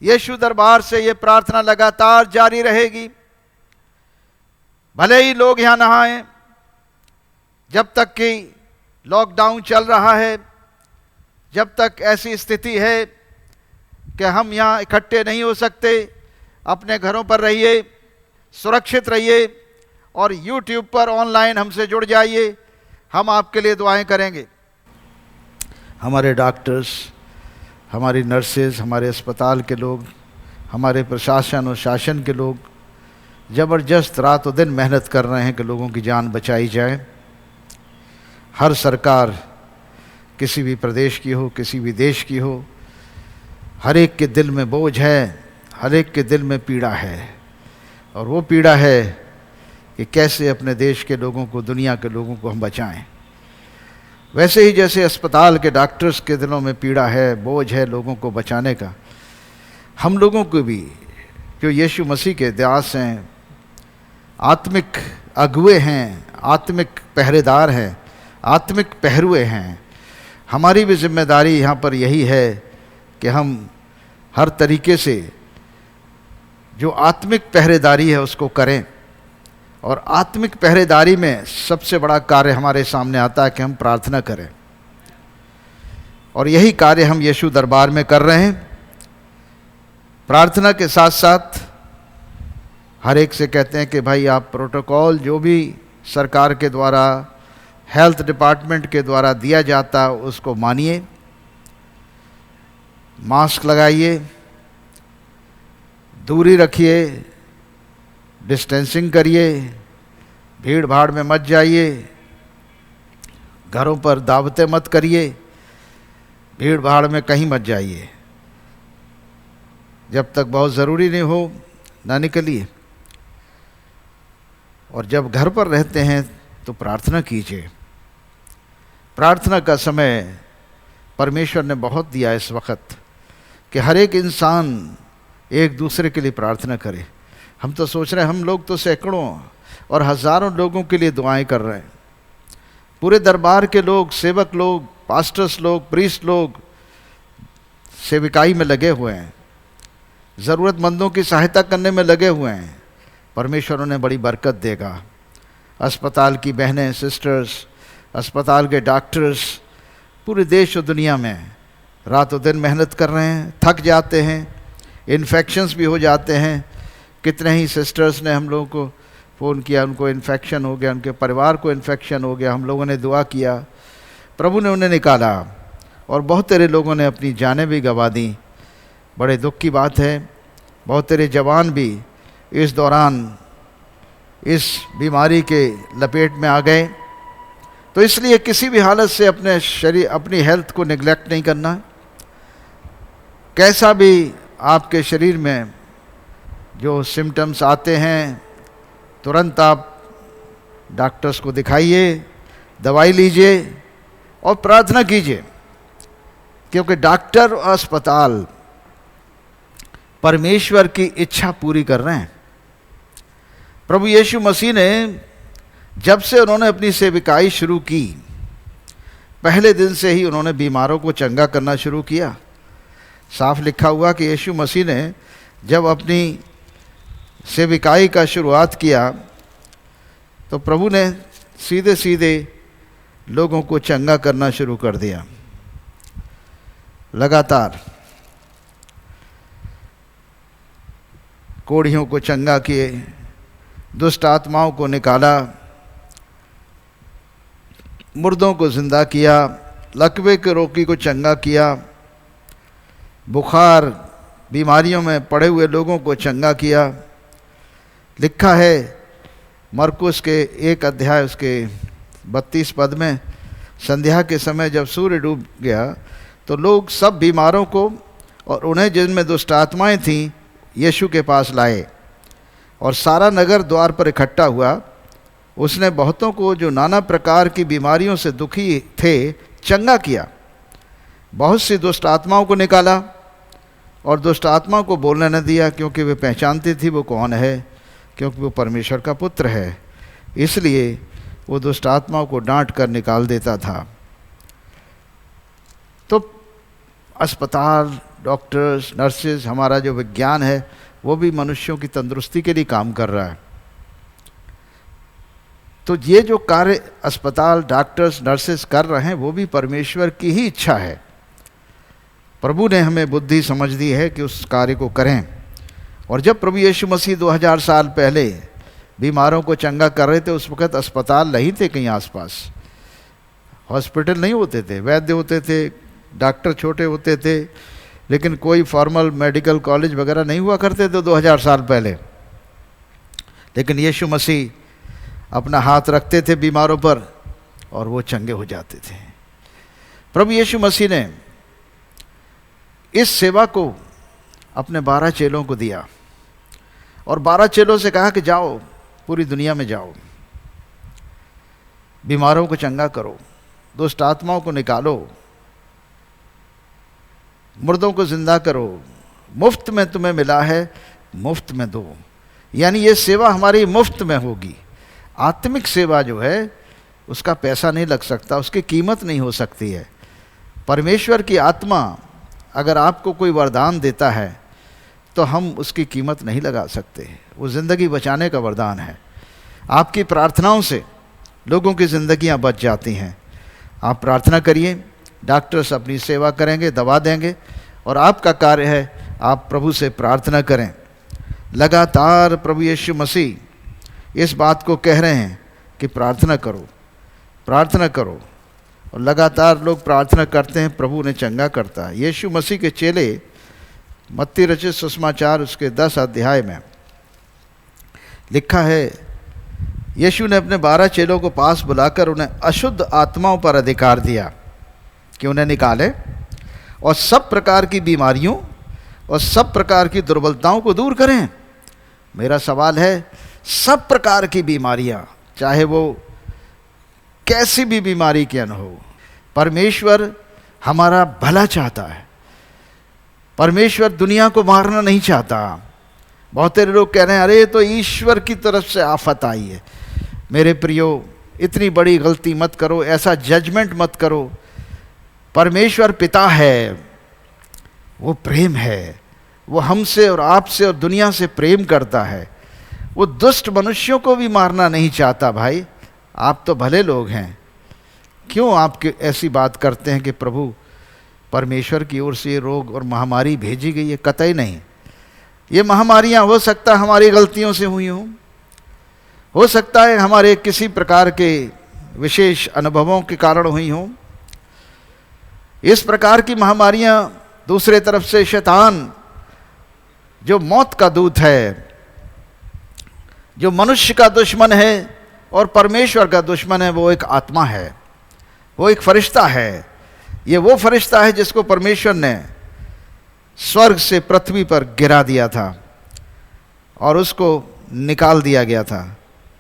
यीशु दरबार से ये प्रार्थना लगातार जारी रहेगी। भले ही लोग यहाँ ना आएं, जब तक कि लॉकडाउन चल रहा है, जब तक ऐसी स्थिति है कि हम यहाँ इकट्ठे नहीं हो सकते, अपने घरों पर रहिए, सुरक्षित रहिए और YouTube पर ऑनलाइन हमसे जुड़ जाइए। हम आपके लिए दुआएं करेंगे। हमारे डॉक्टर्स, हमारी नर्सेज, हमारे अस्पताल के लोग, हमारे प्रशासन और शासन के लोग ज़बरदस्त रात और दिन मेहनत कर रहे हैं कि लोगों की जान बचाई जाए। हर सरकार किसी भी प्रदेश की हो, किसी भी देश की हो, हर एक के दिल में बोझ है, हर एक के दिल में पीड़ा है, और वो पीड़ा है कि कैसे अपने देश के लोगों को, दुनिया के लोगों को हम बचाएं। वैसे ही जैसे अस्पताल के डॉक्टर्स के दिलों में पीड़ा है, बोझ है लोगों को बचाने का, हम लोगों को भी जो यीशु मसीह के दास हैं, आत्मिक अगुए हैं, आत्मिक पहरेदार हैं, आत्मिक पहरुए हैं, हमारी भी जिम्मेदारी यहाँ पर यही है कि हम हर तरीके से जो आत्मिक पहरेदारी है उसको करें। और आत्मिक पहरेदारी में सबसे बड़ा कार्य हमारे सामने आता है कि हम प्रार्थना करें, और यही कार्य हम यीशु दरबार में कर रहे हैं। प्रार्थना के साथ साथ हर एक से कहते हैं कि भाई आप प्रोटोकॉल जो भी सरकार के द्वारा, हेल्थ डिपार्टमेंट के द्वारा दिया जाता है उसको मानिए, मास्क लगाइए, दूरी रखिए, डिस्टेंसिंग करिए, भीड़ भाड़ में मत जाइए, घरों पर दावतें मत करिए, भीड़ भाड़ में कहीं मत जाइए, जब तक बहुत ज़रूरी नहीं हो ना निकलिए, और जब घर पर रहते हैं तो प्रार्थना कीजिए। प्रार्थना का समय परमेश्वर ने बहुत दिया इस वक्त कि हर एक इंसान एक दूसरे के लिए प्रार्थना करे। हम तो सोच रहे हैं, हम लोग तो सैकड़ों और हज़ारों लोगों के लिए दुआएं कर रहे हैं। पूरे दरबार के लोग, सेवक लोग, पास्टर्स लोग, प्रीस्ट लोग सेविकाई में लगे हुए हैं, ज़रूरतमंदों की सहायता करने में लगे हुए हैं। परमेश्वर उन्हें बड़ी बरकत देगा। अस्पताल की बहनें, सिस्टर्स, अस्पताल के डॉक्टर्स पूरे देश और दुनिया में रातों दिन मेहनत कर रहे हैं, थक जाते हैं, इन्फेक्शंस भी हो जाते हैं। कितने ही सिस्टर्स ने हम लोगों को फ़ोन किया, उनको इन्फेक्शन हो गया, उनके परिवार को इन्फेक्शन हो गया, हम लोगों ने दुआ किया, प्रभु ने उन्हें निकाला, और बहुत तेरे लोगों ने अपनी जानें भी गंवा दी। बड़े दुख की बात है, बहुत तेरे जवान भी इस दौरान इस बीमारी के लपेट में आ गए। तो इसलिए किसी भी हालत से अपने शरीर, अपनी हेल्थ को निगलेक्ट नहीं करना। कैसा भी आपके शरीर में जो सिम्टम्स आते हैं, तुरंत आप डॉक्टर्स को दिखाइए, दवाई लीजिए और प्रार्थना कीजिए, क्योंकि डॉक्टर और अस्पताल परमेश्वर की इच्छा पूरी कर रहे हैं। प्रभु यीशु मसीह ने जब से उन्होंने अपनी सेविकाई शुरू की, पहले दिन से ही उन्होंने बीमारों को चंगा करना शुरू किया। साफ लिखा हुआ कि यीशु मसीह ने जब अपनी सेविकाई का शुरुआत किया तो प्रभु ने सीधे सीधे लोगों को चंगा करना शुरू कर दिया। लगातार कोढ़ियों को चंगा किए, दुष्ट आत्माओं को निकाला, मुर्दों को जिंदा किया, लकवे के रोगी को चंगा किया, बुखार बीमारियों में पड़े हुए लोगों को चंगा किया। लिखा है मरकुस के 1 अध्याय उसके 32 पद में, संध्या के समय जब सूर्य डूब गया तो लोग सब बीमारों को और उन्हें जिनमें दुष्ट आत्माएं थीं यीशु के पास लाए, और सारा नगर द्वार पर इकट्ठा हुआ। उसने बहुतों को जो नाना प्रकार की बीमारियों से दुखी थे चंगा किया, बहुत सी दुष्ट आत्माओं को निकाला, और दुष्ट आत्माओं को बोलने न दिया, क्योंकि वे पहचानती थी वो कौन है, क्योंकि वो परमेश्वर का पुत्र है। इसलिए वो दुष्ट आत्माओं को डांट कर निकाल देता था। तो अस्पताल, डॉक्टर्स, नर्सेज, हमारा जो विज्ञान है वो भी मनुष्यों की तंदुरुस्ती के लिए काम कर रहा है। तो ये जो कार्य अस्पताल, डॉक्टर्स, नर्सेज कर रहे हैं वो भी परमेश्वर की ही इच्छा है। प्रभु ने हमें बुद्धि समझ दी है कि उस कार्य को करें। और जब प्रभु यीशु मसीह 2000 साल पहले बीमारों को चंगा कर रहे थे, उस वक़्त अस्पताल नहीं थे कहीं आसपास, हॉस्पिटल नहीं होते थे, वैद्य होते थे, डॉक्टर छोटे होते थे, लेकिन कोई फॉर्मल मेडिकल कॉलेज वगैरह नहीं हुआ करते थे 2000 साल पहले। लेकिन यीशु मसीह अपना हाथ रखते थे बीमारों पर और वो चंगे हो जाते थे। प्रभु यीशु मसीह ने इस सेवा को अपने 12 चेलों को दिया और 12 चेलों से कहा कि जाओ, पूरी दुनिया में जाओ, बीमारों को चंगा करो, दुष्ट आत्माओं को निकालो, मुर्दों को जिंदा करो, मुफ्त में तुम्हें मिला है, मुफ्त में दो। यानी ये सेवा हमारी मुफ्त में होगी। आत्मिक सेवा जो है उसका पैसा नहीं लग सकता, उसकी कीमत नहीं हो सकती है। परमेश्वर की आत्मा अगर आपको कोई वरदान देता है तो हम उसकी कीमत नहीं लगा सकते। वो ज़िंदगी बचाने का वरदान है। आपकी प्रार्थनाओं से लोगों की ज़िंदगियां बच जाती हैं। आप प्रार्थना करिए, डॉक्टर्स अपनी सेवा करेंगे, दवा देंगे, और आपका कार्य है आप प्रभु से प्रार्थना करें। लगातार प्रभु यीशु मसीह इस बात को कह रहे हैं कि प्रार्थना करो, प्रार्थना करो, और लगातार लोग प्रार्थना करते हैं, प्रभु उन्हें चंगा करता है। यीशु मसीह के चेले मत्ती रचित सुसमाचार उसके 10 अध्याय में लिखा है, यीशु ने अपने 12 चेलों को पास बुलाकर उन्हें अशुद्ध आत्माओं पर अधिकार दिया कि उन्हें निकाले और सब प्रकार की बीमारियों और सब प्रकार की दुर्बलताओं को दूर करें। मेरा सवाल है, सब प्रकार की बीमारियां, चाहे वो कैसी भी बीमारी क्यों न हो, परमेश्वर हमारा भला चाहता है। परमेश्वर दुनिया को मारना नहीं चाहता। बहुत सारे लोग कह रहे हैं, अरे तो ईश्वर की तरफ से आफत आई है। मेरे प्रियो, इतनी बड़ी गलती मत करो, ऐसा जजमेंट मत करो। परमेश्वर पिता है, वो प्रेम है, वो हमसे और आपसे और दुनिया से प्रेम करता है। वो दुष्ट मनुष्यों को भी मारना नहीं चाहता। भाई, आप तो भले लोग हैं, क्यों आप ऐसी बात करते हैं कि प्रभु परमेश्वर की ओर से ये रोग और महामारी भेजी गई है? कतई नहीं। ये महामारियां हो सकता है हमारी गलतियों से हुई हो सकता है हमारे किसी प्रकार के विशेष अनुभवों के कारण हुई हों। इस प्रकार की महामारियां दूसरे तरफ से शैतान, जो मौत का दूत है, जो मनुष्य का दुश्मन है और परमेश्वर का दुश्मन है, वो एक आत्मा है, वो एक फरिश्ता है। ये वो फरिश्ता है जिसको परमेश्वर ने स्वर्ग से पृथ्वी पर गिरा दिया था और उसको निकाल दिया गया था।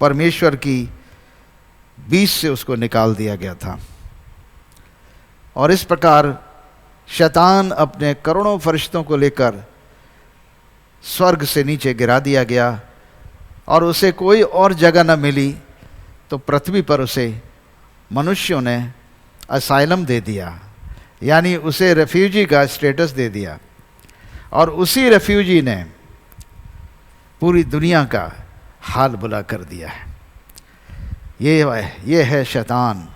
परमेश्वर की बीच से उसको निकाल दिया गया था। और इस प्रकार शैतान अपने करोड़ों फरिश्तों को लेकर स्वर्ग से नीचे गिरा दिया गया और उसे कोई और जगह न मिली, तो पृथ्वी पर उसे मनुष्यों ने असाइलम दे दिया, यानी उसे रेफ्यूजी का स्टेटस दे दिया। और उसी रेफ्यूजी ने पूरी दुनिया का हाल बुला कर दिया है। ये है शैतान,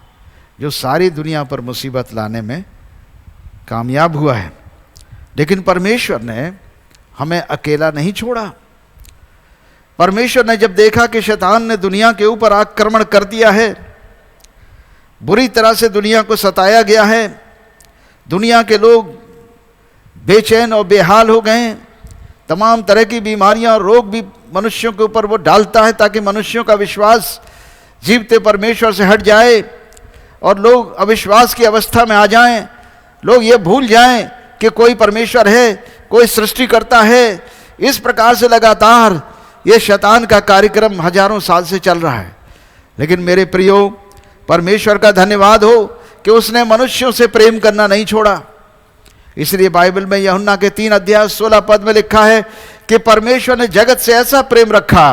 जो सारी दुनिया पर मुसीबत लाने में कामयाब हुआ है। लेकिन परमेश्वर ने हमें अकेला नहीं छोड़ा। परमेश्वर ने जब देखा कि शैतान ने दुनिया के ऊपर आक्रमण कर दिया है, बुरी तरह से दुनिया को सताया गया है, दुनिया के लोग बेचैन और बेहाल हो गए, तमाम तरह की बीमारियां और रोग भी मनुष्यों के ऊपर वो डालता है ताकि मनुष्यों का विश्वास जीवते परमेश्वर से हट जाए और लोग अविश्वास की अवस्था में आ जाएं। लोग ये भूल जाएं कि कोई परमेश्वर है, कोई सृष्टिकर्ता है। इस प्रकार से लगातार ये शैतान का कार्यक्रम हजारों साल से चल रहा है। लेकिन मेरे प्रियो, परमेश्वर का धन्यवाद हो कि उसने मनुष्यों से प्रेम करना नहीं छोड़ा। इसलिए बाइबल में यूहन्ना के 3 अध्याय 16 पद में लिखा है कि परमेश्वर ने जगत से ऐसा प्रेम रखा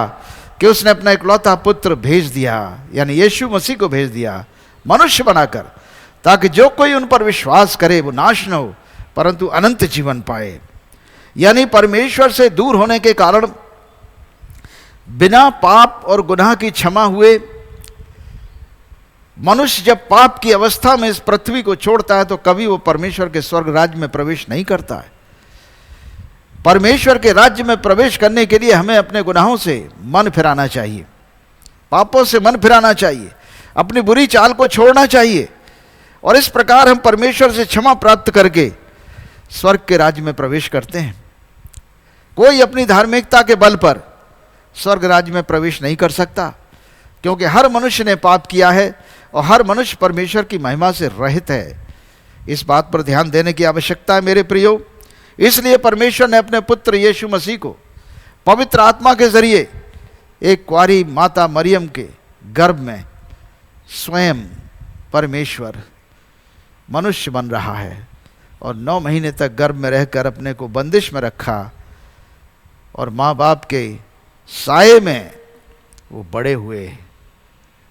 कि उसने अपना इकलौता पुत्र भेज दिया, यानी यीशु मसीह को भेज दिया मनुष्य बनाकर, ताकि जो कोई उन पर विश्वास करे वो नाश न हो परंतु अनंत जीवन पाए। यानी परमेश्वर से दूर होने के कारण बिना पाप और गुनाह की क्षमा हुए मनुष्य जब पाप की अवस्था में इस पृथ्वी को छोड़ता है तो कभी वो परमेश्वर के स्वर्ग राज्य में प्रवेश नहीं करता है। परमेश्वर के राज्य में प्रवेश करने के लिए हमें अपने गुनाहों से मन फिराना चाहिए, पापों से मन फिराना चाहिए, अपनी बुरी चाल को छोड़ना चाहिए, और इस प्रकार हम परमेश्वर से क्षमा प्राप्त करके स्वर्ग के राज्य में प्रवेश करते हैं। कोई अपनी धार्मिकता के बल पर स्वर्ग राज्य में प्रवेश नहीं कर सकता, क्योंकि हर मनुष्य ने पाप किया है और हर मनुष्य परमेश्वर की महिमा से रहित है। इस बात पर ध्यान देने की आवश्यकता है मेरे प्रियो। इसलिए परमेश्वर ने अपने पुत्र यीशु मसीह को पवित्र आत्मा के जरिए एक कुंवारी माता मरियम के गर्भ में स्वयं परमेश्वर मनुष्य बन रहा है और 9 महीने तक गर्भ में रहकर अपने को बंदिश में रखा और माँ बाप के साये में वो बड़े हुए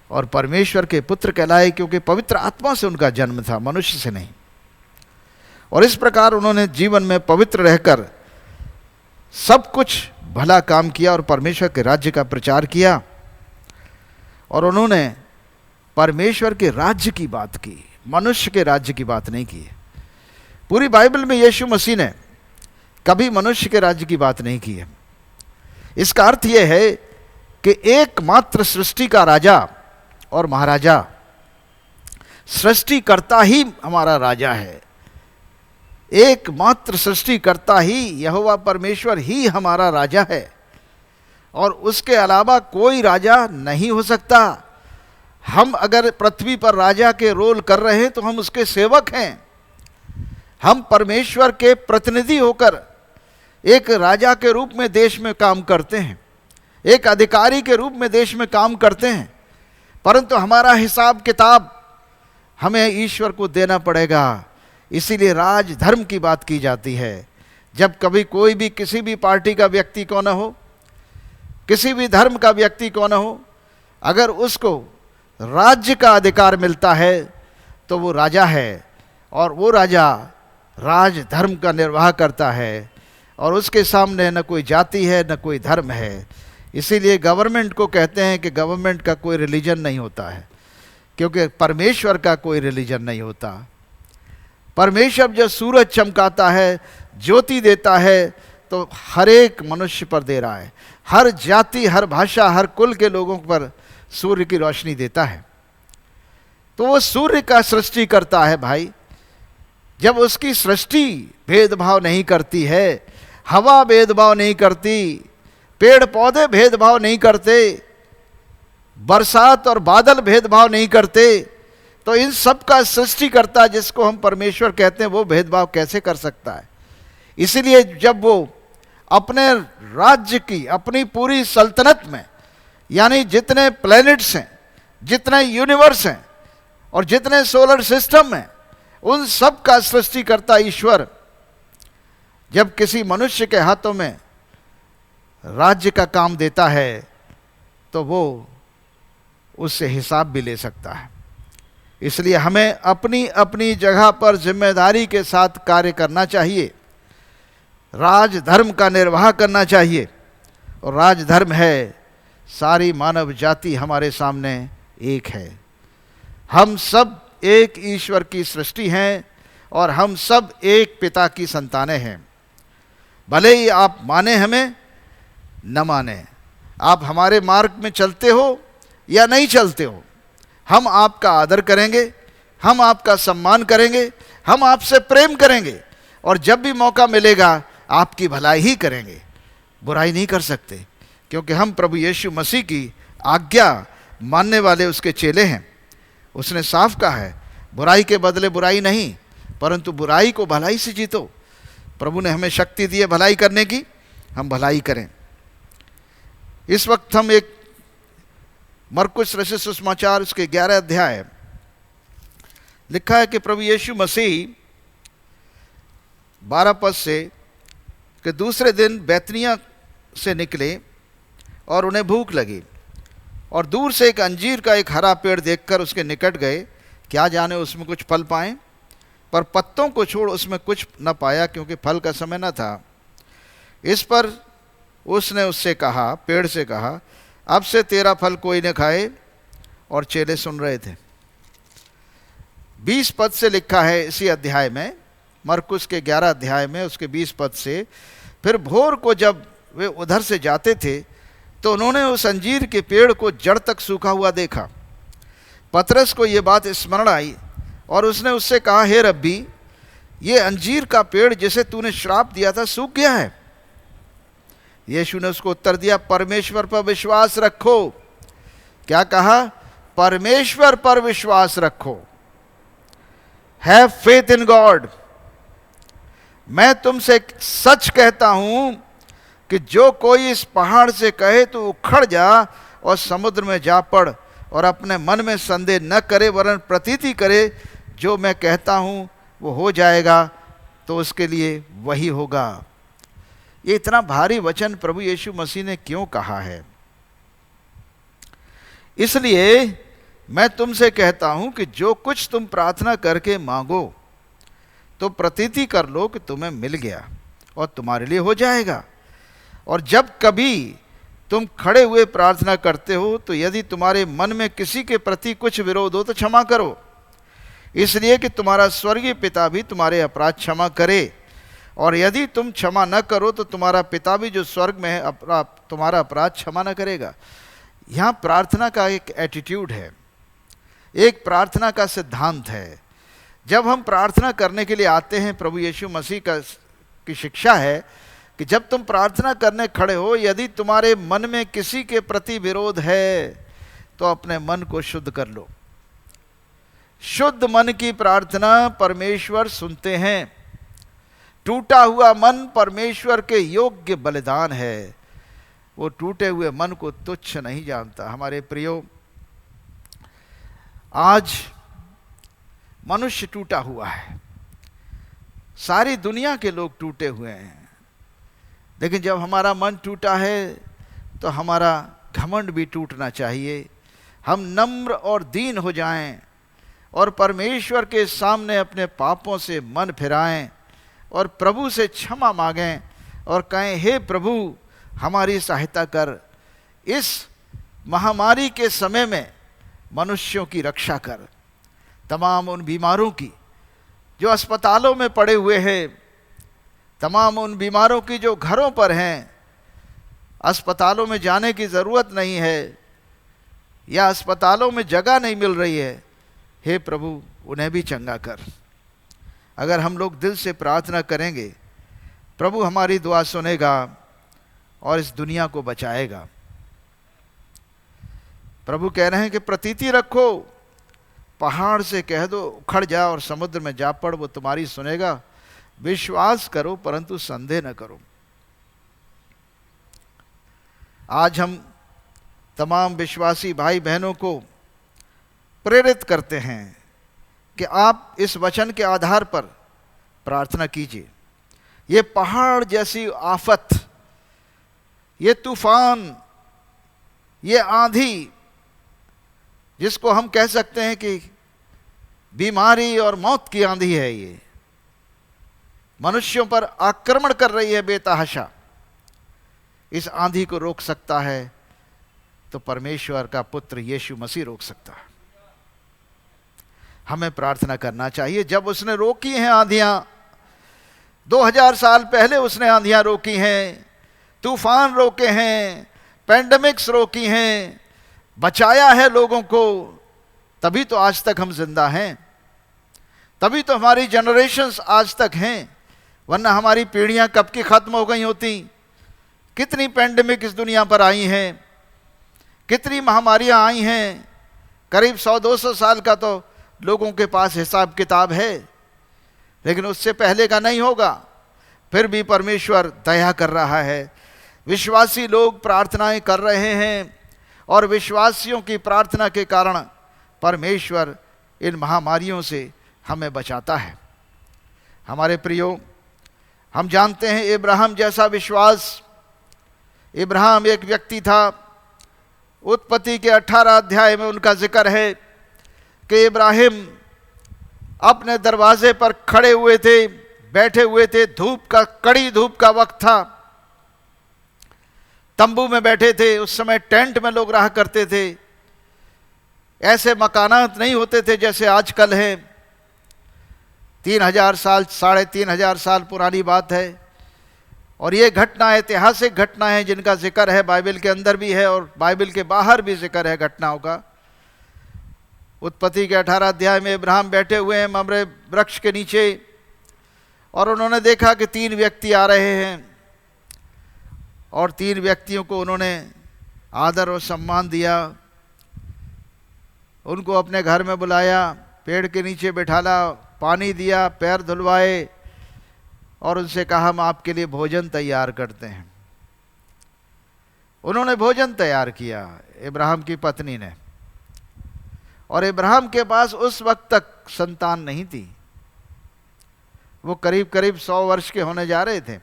और परमेश्वर के पुत्र कहलाए, क्योंकि पवित्र आत्मा से उनका जन्म था, मनुष्य से नहीं। और इस प्रकार उन्होंने जीवन में पवित्र रहकर सब कुछ भला काम किया और परमेश्वर के राज्य का प्रचार किया, और उन्होंने परमेश्वर के राज्य की बात की, मनुष्य के राज्य की बात नहीं की। पूरी बाइबल में यीशु मसीह ने कभी मनुष्य के राज्य की बात नहीं की है। इसका अर्थ यह है कि एकमात्र सृष्टि का राजा और महाराजा, सृष्टिकर्ता ही हमारा राजा है। एकमात्र सृष्टिकर्ता ही यहोवा परमेश्वर ही हमारा राजा है, और उसके अलावा कोई राजा नहीं हो सकता। हम अगर पृथ्वी पर राजा के रोल कर रहे हैं तो हम उसके सेवक हैं। हम परमेश्वर के प्रतिनिधि होकर एक राजा के रूप में देश में काम करते हैं, एक अधिकारी के रूप में देश में काम करते हैं, परंतु हमारा हिसाब किताब हमें ईश्वर को देना पड़ेगा। इसीलिए राज धर्म की बात की जाती है। जब कभी कोई भी किसी भी पार्टी का व्यक्ति क्यों न हो, किसी भी धर्म का व्यक्ति क्यों न हो, अगर उसको राज्य का अधिकार मिलता है तो वो राजा है, और वो राजा राज धर्म का निर्वाह करता है, और उसके सामने न कोई जाति है न कोई धर्म है। इसीलिए गवर्नमेंट को कहते हैं कि गवर्नमेंट का कोई रिलीजन नहीं होता है, क्योंकि परमेश्वर का कोई रिलीजन नहीं होता। परमेश्वर जब सूरज चमकाता है, ज्योति देता है, तो हर एक मनुष्य पर दे रहा है। हर जाति, हर भाषा, हर कुल के लोगों पर सूर्य की रोशनी देता है। तो वो सूर्य का सृष्टि करता है भाई। जब उसकी सृष्टि भेदभाव नहीं करती है, हवा भेदभाव नहीं करती, पेड़ पौधे भेदभाव नहीं करते, बरसात और बादल भेदभाव नहीं करते, तो इन सब का सृष्टिकर्ता जिसको हम परमेश्वर कहते हैं वो भेदभाव कैसे कर सकता है। इसीलिए जब वो अपने राज्य की, अपनी पूरी सल्तनत में, यानी जितने प्लैनेट्स हैं, जितने यूनिवर्स हैं और जितने सोलर सिस्टम हैं, उन सब का सृष्टिकर्ता ईश्वर जब किसी मनुष्य के हाथों में राज्य का काम देता है तो वो उससे हिसाब भी ले सकता है। इसलिए हमें अपनी अपनी जगह पर जिम्मेदारी के साथ कार्य करना चाहिए, राज धर्म का निर्वाह करना चाहिए। और राज धर्म है सारी मानव जाति हमारे सामने एक है। हम सब एक ईश्वर की सृष्टि हैं और हम सब एक पिता की संतानें हैं। भले ही आप माने हमें न माने, आप हमारे मार्ग में चलते हो या नहीं चलते हो, हम आपका आदर करेंगे, हम आपका सम्मान करेंगे, हम आपसे प्रेम करेंगे, और जब भी मौका मिलेगा आपकी भलाई ही करेंगे, बुराई नहीं कर सकते, क्योंकि हम प्रभु यीशु मसीह की आज्ञा मानने वाले उसके चेले हैं। उसने साफ कहा है, बुराई के बदले बुराई नहीं, परंतु बुराई को भलाई से जीतो। प्रभु ने हमें शक्ति दी है भलाई करने की, हम भलाई करें। इस वक्त हम एक मरकुस रचित सुसमाचार उसके 11 अध्याय लिखा है कि प्रभु यीशु मसीह 12 पद से कि दूसरे दिन बैतनिया से निकले और उन्हें भूख लगी, और दूर से एक अंजीर का एक हरा पेड़ देखकर उसके निकट गए, क्या जाने उसमें कुछ फल पाएं। पर पत्तों को छोड़ उसमें कुछ न पाया, क्योंकि फल का समय न था। इस पर उसने उससे कहा, पेड़ से कहा, अब से तेरा फल कोई न खाए। और चेले सुन रहे थे। 20 पद से लिखा है इसी अध्याय में, मरकुस के 11 अध्याय में उसके 20 पद से, फिर भोर को जब वे उधर से जाते थे तो उन्होंने उस अंजीर के पेड़ को जड़ तक सूखा हुआ देखा। पतरस को ये बात स्मरण आई और उसने उससे कहा, हे रब्बी, ये अंजीर का पेड़ जिसे तूने श्राप दिया था सूख गया है। यीशु ने उसको उत्तर दिया, परमेश्वर पर विश्वास रखो। क्या कहा? परमेश्वर पर विश्वास रखो। Have faith in God. मैं तुमसे सच कहता हूं कि जो कोई इस पहाड़ से कहे तो उखड़ जा और समुद्र में जा पड़, और अपने मन में संदेह न करे वरन प्रतीति करे जो मैं कहता हूं वो हो जाएगा, तो उसके लिए वही होगा। ये इतना भारी वचन प्रभु यीशु मसीह ने क्यों कहा है? इसलिए मैं तुमसे कहता हूं कि जो कुछ तुम प्रार्थना करके मांगो तो प्रतीति कर लो कि तुम्हें मिल गया और तुम्हारे लिए हो जाएगा। और जब कभी तुम खड़े हुए प्रार्थना करते हो तो यदि तुम्हारे मन में किसी के प्रति कुछ विरोध हो तो क्षमा करो, इसलिए कि तुम्हारा स्वर्गीय पिता भी तुम्हारे अपराध क्षमा करे। और यदि तुम क्षमा न करो तो तुम्हारा पिता भी जो स्वर्ग में है तुम्हारा अपराध क्षमा न करेगा। यहाँ प्रार्थना का एक एटीट्यूड है, एक प्रार्थना का सिद्धांत है। जब हम प्रार्थना करने के लिए आते हैं, प्रभु यीशु मसीह की शिक्षा है कि जब तुम प्रार्थना करने खड़े हो, यदि तुम्हारे मन में किसी के प्रति विरोध है तो अपने मन को शुद्ध कर लो। शुद्ध मन की प्रार्थना परमेश्वर सुनते हैं। टूटा हुआ मन परमेश्वर के योग्य बलिदान है। वो टूटे हुए मन को तुच्छ नहीं जानता। हमारे प्रियो, आज मनुष्य टूटा हुआ है, सारी दुनिया के लोग टूटे हुए हैं, लेकिन जब हमारा मन टूटा है तो हमारा घमंड भी टूटना चाहिए। हम नम्र और दीन हो जाएं और परमेश्वर के सामने अपने पापों से मन फिराएं और प्रभु से क्षमा मांगें और कहें, हे प्रभु हमारी सहायता कर, इस महामारी के समय में मनुष्यों की रक्षा कर। तमाम उन बीमारों की जो अस्पतालों में पड़े हुए हैं, तमाम उन बीमारों की जो घरों पर हैं, अस्पतालों में जाने की ज़रूरत नहीं है या अस्पतालों में जगह नहीं मिल रही है, हे प्रभु उन्हें भी चंगा कर। अगर हम लोग दिल से प्रार्थना करेंगे, प्रभु हमारी दुआ सुनेगा और इस दुनिया को बचाएगा। प्रभु कह रहे हैं कि प्रतीति रखो, पहाड़ से कह दो उखड़ जा और समुद्र में जा पड़, वो तुम्हारी सुनेगा। विश्वास करो परंतु संदेह न करो। आज हम तमाम विश्वासी भाई बहनों को प्रेरित करते हैं कि आप इस वचन के आधार पर प्रार्थना कीजिए। ये पहाड़ जैसी आफत, ये तूफान, ये आंधी, जिसको हम कह सकते हैं कि बीमारी और मौत की आंधी है, ये मनुष्यों पर आक्रमण कर रही है बेतहाशा, इस आंधी को रोक सकता है तो परमेश्वर का पुत्र यीशु मसीह रोक सकता है। हमें प्रार्थना करना चाहिए। जब उसने रोकी हैं आंधियां, 2000 साल पहले उसने आंधियां रोकी हैं, तूफान रोके हैं, पैंडेमिक्स रोकी हैं, बचाया है लोगों को, तभी तो आज तक हम जिंदा हैं, तभी तो हमारी जनरेशन्स आज तक हैं, वरना हमारी पीढ़ियां कब की खत्म हो गई होती। कितनी पैंडेमिक इस दुनिया पर आई हैं, कितनी महामारियां आई हैं, करीब 100-200 साल का तो लोगों के पास हिसाब किताब है, लेकिन उससे पहले का नहीं होगा। फिर भी परमेश्वर दया कर रहा है। विश्वासी लोग प्रार्थनाएं कर रहे हैं और विश्वासियों की प्रार्थना के कारण परमेश्वर इन महामारियों से हमें बचाता है। हमारे प्रियो, हम जानते हैं इब्राहिम जैसा विश्वास। इब्राहिम एक व्यक्ति था, उत्पत्ति के 18 अध्याय में उनका जिक्र है कि इब्राहिम अपने दरवाजे पर खड़े हुए थे, बैठे हुए थे। धूप का, कड़ी धूप का वक्त था। तंबू में बैठे थे। उस समय टेंट में लोग रहा करते थे। ऐसे मकानात नहीं होते थे जैसे आजकल है। 3000 साल, 3500 साल पुरानी बात है। और ये घटना ऐतिहासिक घटना है जिनका जिक्र है बाइबल के अंदर भी है और बाइबल के बाहर भी जिक्र है घटनाओं का। उत्पत्ति के 18 अध्याय में अब्राहम बैठे हुए हैं ममरे वृक्ष के नीचे, और उन्होंने देखा कि 3 व्यक्ति आ रहे हैं, और 3 व्यक्तियों को उन्होंने आदर और सम्मान दिया। उनको अपने घर में बुलाया, पेड़ के नीचे बैठाला, पानी दिया, पैर धुलवाए, और उनसे कहा हम आपके लिए भोजन तैयार करते हैं। उन्होंने भोजन तैयार किया इब्राहिम की पत्नी ने। और इब्राहिम के पास उस वक्त तक संतान नहीं थी। वो करीब करीब 100 वर्ष के होने जा रहे थे,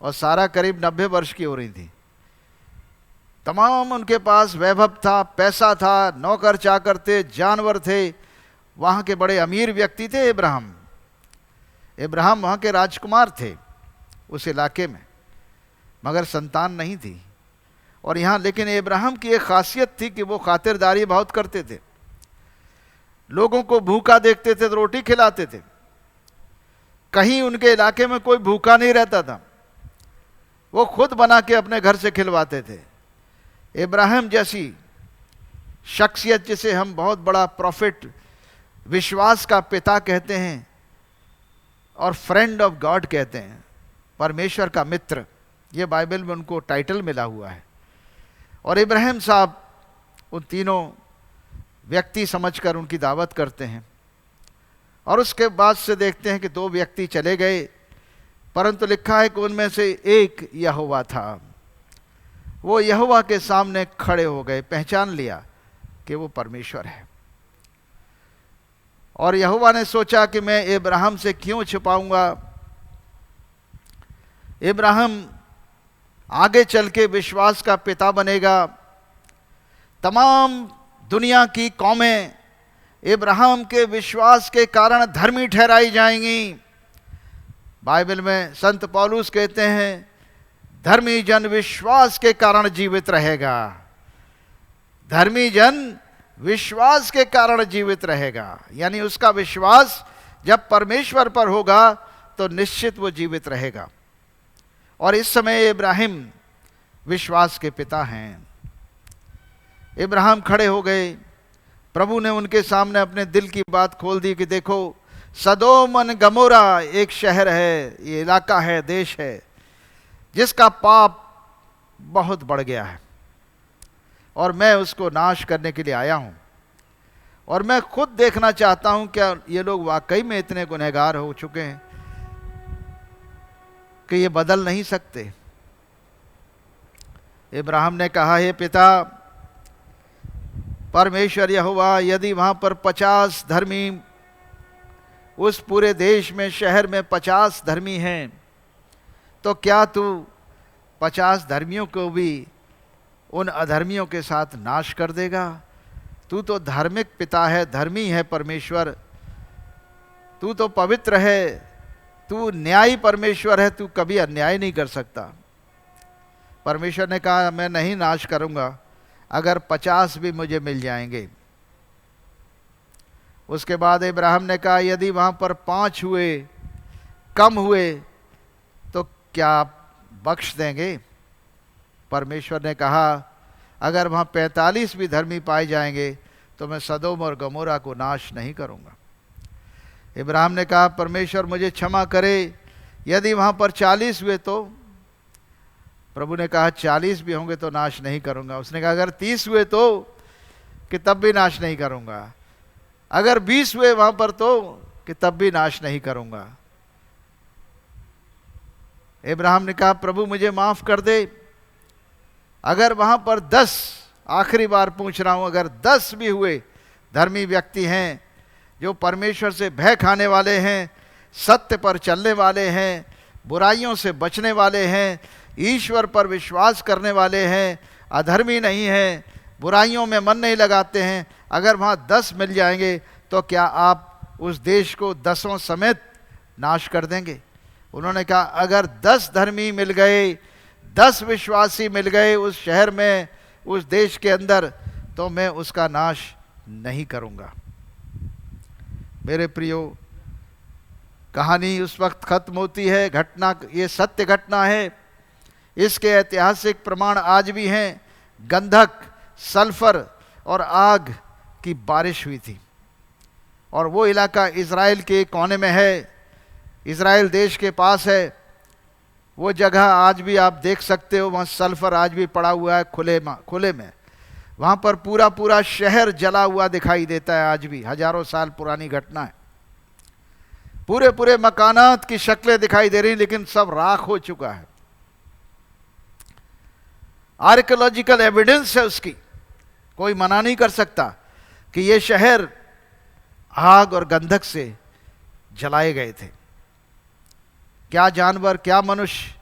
और सारा करीब 90 वर्ष की हो रही थी। तमाम उनके पास वैभव था, पैसा था, नौकर चाकर थे, जानवर थे। वहाँ के बड़े अमीर व्यक्ति थे इब्राहिम। इब्राहिम वहाँ के राजकुमार थे उस इलाके में, मगर संतान नहीं थी। और यहाँ लेकिन इब्राहिम की एक खासियत थी कि वो खातिरदारी बहुत करते थे। लोगों को भूखा देखते थे तो रोटी खिलाते थे। कहीं उनके इलाके में कोई भूखा नहीं रहता था, वो खुद बना के अपने घर से खिलवाते थे। इब्राहिम जैसी शख्सियत, जिसे हम बहुत बड़ा प्रॉफिट, विश्वास का पिता कहते हैं और फ्रेंड ऑफ गॉड कहते हैं, परमेश्वर का मित्र, ये बाइबल में उनको टाइटल मिला हुआ है। और इब्राहिम साहब उन तीनों व्यक्ति समझकर उनकी दावत करते हैं। और उसके बाद से देखते हैं कि 2 व्यक्ति चले गए, परंतु लिखा है कि उनमें से एक यहोवा था। वो यहोवा के सामने खड़े हो गए, पहचान लिया कि वो परमेश्वर है। और यहोवा ने सोचा कि मैं इब्राहिम से क्यों छिपाऊंगा। इब्राहिम आगे चल के विश्वास का पिता बनेगा। तमाम दुनिया की कौमें इब्राहिम के विश्वास के कारण धर्मी ठहराई जाएंगी। बाइबल में संत पौलुस कहते हैं, धर्मी जन विश्वास के कारण जीवित रहेगा। धर्मी जन विश्वास के कारण जीवित रहेगा, यानी उसका विश्वास जब परमेश्वर पर होगा तो निश्चित वो जीवित रहेगा। और इस समय इब्राहिम विश्वास के पिता हैं। इब्राहिम खड़े हो गए। प्रभु ने उनके सामने अपने दिल की बात खोल दी कि देखो, सदोम और गमोरा एक शहर है, ये इलाका है, देश है, जिसका पाप बहुत बढ़ गया है, और मैं उसको नाश करने के लिए आया हूं। और मैं खुद देखना चाहता हूं क्या ये लोग वाकई में इतने गुनहगार हो चुके हैं कि ये बदल नहीं सकते। इब्राहिम ने कहा, हे पिता परमेश्वर यहोवा, यदि वहां पर 50 धर्मी, उस पूरे देश में, शहर में 50 धर्मी हैं, तो क्या तू 50 धर्मियों को भी उन अधर्मियों के साथ नाश कर देगा? तू तो धार्मिक पिता है, धर्मी है परमेश्वर, तू तो पवित्र है, तू न्यायी परमेश्वर है, तू कभी अन्याय नहीं कर सकता। परमेश्वर ने कहा, मैं नहीं नाश करूंगा अगर 50 भी मुझे मिल जाएंगे। उसके बाद इब्राहिम ने कहा, यदि वहां पर 5 हुए, कम हुए, तो क्या आप बख्श देंगे? परमेश्वर ने कहा, अगर वहां 45 भी धर्मी पाए जाएंगे तो मैं सदोम और गमोरा को नाश नहीं करूंगा। इब्राहिम ने कहा, परमेश्वर मुझे क्षमा करे, यदि वहां पर 40 हुए तो? प्रभु ने कहा, 40 भी होंगे तो नाश नहीं करूंगा। उसने कहा, अगर 30 हुए तो? कि तब भी नाश नहीं करूंगा। अगर 20 हुए वहां पर तो? कि तब भी नाश नहीं करूंगा। इब्राहिम ने कहा, प्रभु मुझे माफ कर दे, अगर वहां पर 10, आखिरी बार पूछ रहा हूं, अगर 10 भी हुए धर्मी व्यक्ति हैं जो परमेश्वर से भय खाने वाले हैं, सत्य पर चलने वाले हैं, बुराइयों से बचने वाले हैं, ईश्वर पर विश्वास करने वाले हैं, अधर्मी नहीं हैं, बुराइयों में मन नहीं लगाते हैं, अगर वहाँ 10 मिल जाएंगे तो क्या आप उस देश को दसों समेत नाश कर देंगे। उन्होंने कहा अगर 10 धर्मी मिल गए, 10 विश्वासी मिल गए उस शहर में, उस देश के अंदर, तो मैं उसका नाश नहीं करूंगा। मेरे प्रियो, कहानी उस वक्त खत्म होती है, घटना, ये सत्य घटना है, इसके ऐतिहासिक प्रमाण आज भी हैं। गंधक, सल्फर और आग की बारिश हुई थी, और वो इलाका इज़राइल के कोने में है, इज़राइल देश के पास है। वो जगह आज भी आप देख सकते हो, वहाँ सल्फर आज भी पड़ा हुआ है खुले में। वहाँ पर पूरा पूरा शहर जला हुआ दिखाई देता है आज भी, हजारों साल पुरानी घटना है। पूरे पूरे मकानात की शक्लें दिखाई दे रही, लेकिन सब राख हो चुका है। आर्कियोलॉजिकल एविडेंस है उसकी, कोई मना नहीं कर सकता कि ये शहर आग और गंधक से जलाए गए थे। क्या जानवर, क्या मनुष्य,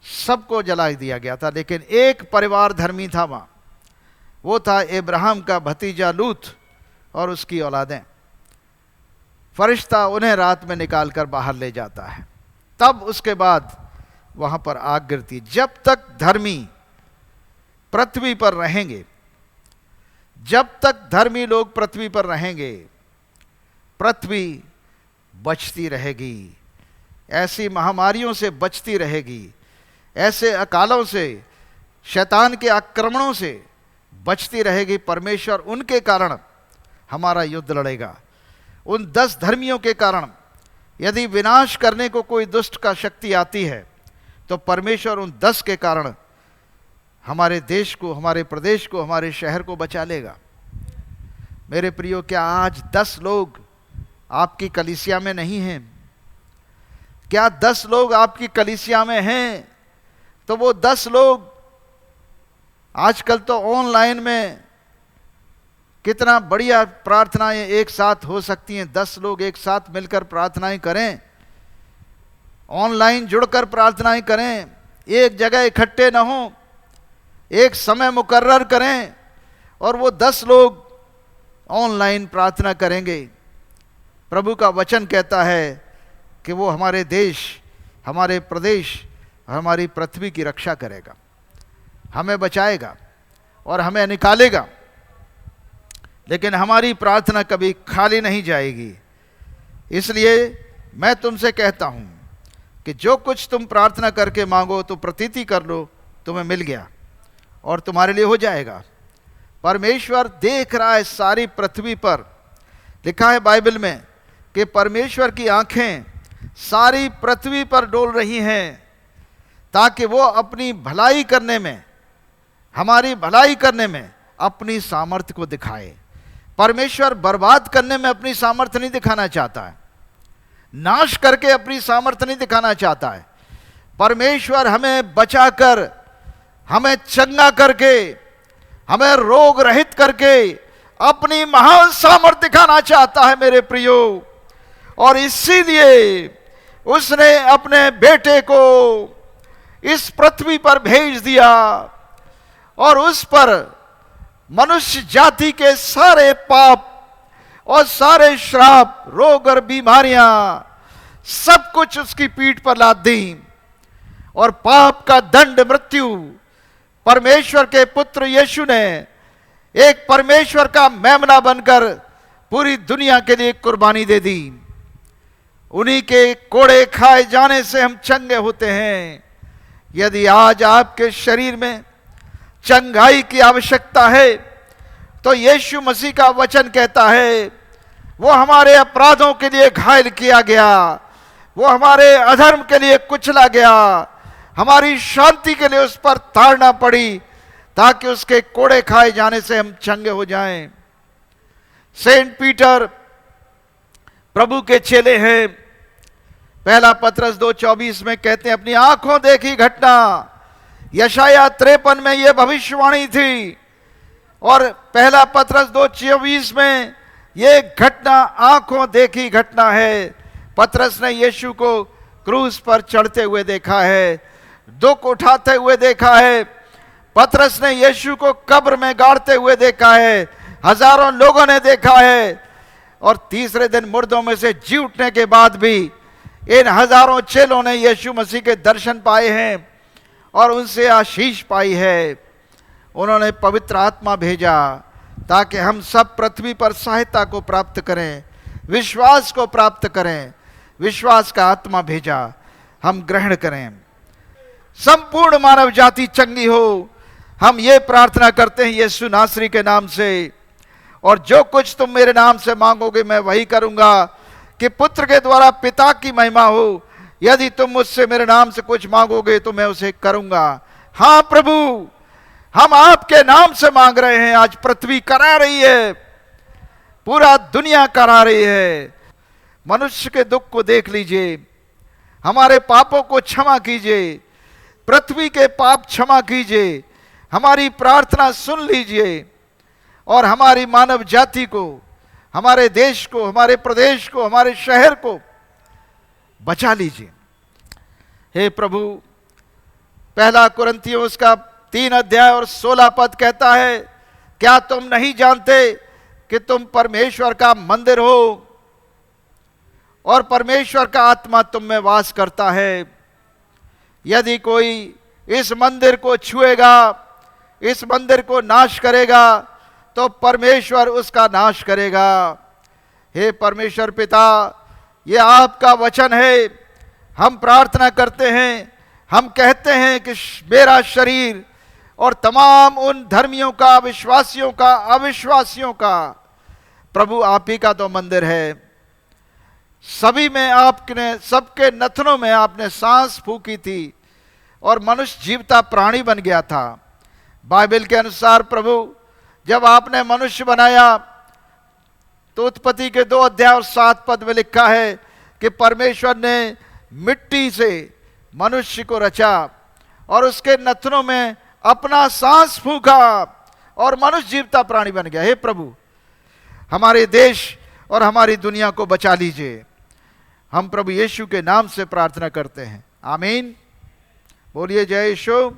सबको जला दिया गया था। लेकिन एक परिवार धर्मी था वहां, वो था इब्राहिम का भतीजा लूत और उसकी औलादें। फरिश्ता उन्हें रात में निकालकर बाहर ले जाता है, तब उसके बाद वहां पर आग गिरती। जब तक धर्मी पृथ्वी पर रहेंगे, जब तक धर्मी लोग पृथ्वी पर रहेंगे, पृथ्वी बचती रहेगी, ऐसी महामारियों से बचती रहेगी, ऐसे अकालों से, शैतान के आक्रमणों से बचती रहेगी। परमेश्वर उनके कारण हमारा युद्ध लड़ेगा। उन 10 धर्मियों के कारण यदि विनाश करने को कोई दुष्ट का शक्ति आती है, तो परमेश्वर उन 10 के कारण हमारे देश को, हमारे प्रदेश को, हमारे शहर को बचा लेगा। मेरे प्रियो, क्या आज 10 लोग आपकी कलीसिया में नहीं हैं? क्या 10 लोग आपकी कलीसिया में हैं? तो वो 10 लोग, आजकल तो ऑनलाइन में कितना बढ़िया प्रार्थनाएं एक साथ हो सकती हैं। 10 लोग एक साथ मिलकर प्रार्थनाएं करें, ऑनलाइन जुड़कर प्रार्थनाएं करें, एक जगह इकट्ठे ना हो, एक समय मुकर्रर करें और वो 10 लोग ऑनलाइन प्रार्थना करेंगे। प्रभु का वचन कहता है कि वो हमारे देश, हमारे प्रदेश, हमारी पृथ्वी की रक्षा करेगा, हमें बचाएगा और हमें निकालेगा। लेकिन हमारी प्रार्थना कभी खाली नहीं जाएगी। इसलिए मैं तुमसे कहता हूं कि जो कुछ तुम प्रार्थना करके मांगो तो प्रतीति कर लो, तुम्हें मिल गया और तुम्हारे लिए हो जाएगा। परमेश्वर देख रहा है सारी पृथ्वी पर। लिखा है बाइबल में कि परमेश्वर की आंखें सारी पृथ्वी पर डोल रही हैं, ताकि वो अपनी भलाई करने में, हमारी भलाई करने में अपनी सामर्थ्य को दिखाए। परमेश्वर बर्बाद करने में अपनी सामर्थ्य नहीं दिखाना चाहता है, नाश करके अपनी सामर्थ्य नहीं दिखाना चाहता है। परमेश्वर हमें बचाकर, हमें चंगा करके, हमें रोग रहित करके अपनी महान सामर्थ्य दिखाना चाहता है मेरे प्रियो। और इसीलिए उसने अपने बेटे को इस पृथ्वी पर भेज दिया और उस पर मनुष्य जाति के सारे पाप और सारे श्राप, रोग और बीमारियां, सब कुछ उसकी पीठ पर लाद दी। और पाप का दंड मृत्यु परमेश्वर के पुत्र यीशु ने एक परमेश्वर का मेमना बनकर पूरी दुनिया के लिए कुर्बानी दे दी। उन्हीं के कोड़े खाए जाने से हम चंगे होते हैं। यदि आज आपके शरीर में चंगाई की आवश्यकता है, तो यीशु मसीह का वचन कहता है वो हमारे अपराधों के लिए घायल किया गया, वो हमारे अधर्म के लिए कुचला गया, हमारी शांति के लिए उस पर ताड़ना पड़ी, ताकि उसके कोड़े खाए जाने से हम चंगे हो जाएं। सेंट पीटर प्रभु के चेले हैं। पहला पत्रस 2:24 में कहते हैं, अपनी आंखों देखी घटना। यशाया 53 में यह भविष्यवाणी थी और पहला पत्रस 2:24 में यह घटना आंखों देखी घटना है। पत्रस ने यीशु को क्रूस पर चढ़ते हुए देखा है, दुख उठाते हुए देखा है। पत्रस ने यीशु को कब्र में गाड़ते हुए देखा है, हजारों लोगों ने देखा है। और तीसरे दिन मुर्दों में से जी उठने के बाद भी इन हजारों चेलों ने यीशु मसीह के दर्शन पाए हैं और उनसे आशीष पाई है। उन्होंने पवित्र आत्मा भेजा ताकि हम सब पृथ्वी पर सहायता को प्राप्त करें, विश्वास को प्राप्त करें। विश्वास का आत्मा भेजा, हम ग्रहण करें, संपूर्ण मानव जाति चंगी हो। हम ये प्रार्थना करते हैं यीशु नासरी के नाम से। और जो कुछ तुम मेरे नाम से मांगोगे मैं वही करूंगा, कि पुत्र के द्वारा पिता की महिमा हो। यदि तुम मुझसे मेरे नाम से कुछ मांगोगे तो मैं उसे करूंगा। हाँ प्रभु, हम आपके नाम से मांग रहे हैं। आज पृथ्वी करा रही है, पूरा दुनिया करा रही है। मनुष्य के दुख को देख लीजिए, हमारे पापों को क्षमा कीजिए, पृथ्वी के पाप क्षमा कीजिए, हमारी प्रार्थना सुन लीजिए और हमारी मानव जाति को, हमारे देश को, हमारे प्रदेश को, हमारे शहर को बचा लीजिए। हे प्रभु, पहला कुरिन्थियों उसका 3 अध्याय और 16 पद कहता है, क्या तुम नहीं जानते कि तुम परमेश्वर का मंदिर हो और परमेश्वर का आत्मा तुम में वास करता है। यदि कोई इस मंदिर को छुएगा, इस मंदिर को नाश करेगा, तो परमेश्वर उसका नाश करेगा। हे परमेश्वर पिता, ये आपका वचन है। हम प्रार्थना करते हैं, हम कहते हैं कि मेरा शरीर और तमाम उन धर्मियों का, विश्वासियों का, अविश्वासियों का, प्रभु आप ही का तो मंदिर है। सभी में आपने, सबके नथनों में आपने सांस फूकी थी और मनुष्य जीवता प्राणी बन गया था। बाइबल के अनुसार प्रभु, जब आपने मनुष्य बनाया तो उत्पत्ति के 2 अध्याय और 7 पद में लिखा है कि परमेश्वर ने मिट्टी से मनुष्य को रचा और उसके नथनों में अपना सांस फूका और मनुष्य जीवता प्राणी बन गया। हे प्रभु, हमारे देश और हमारी दुनिया को बचा लीजिए। हम प्रभु यीशु के नाम से प्रार्थना करते हैं, आमीन। बोलिए जय यीशु।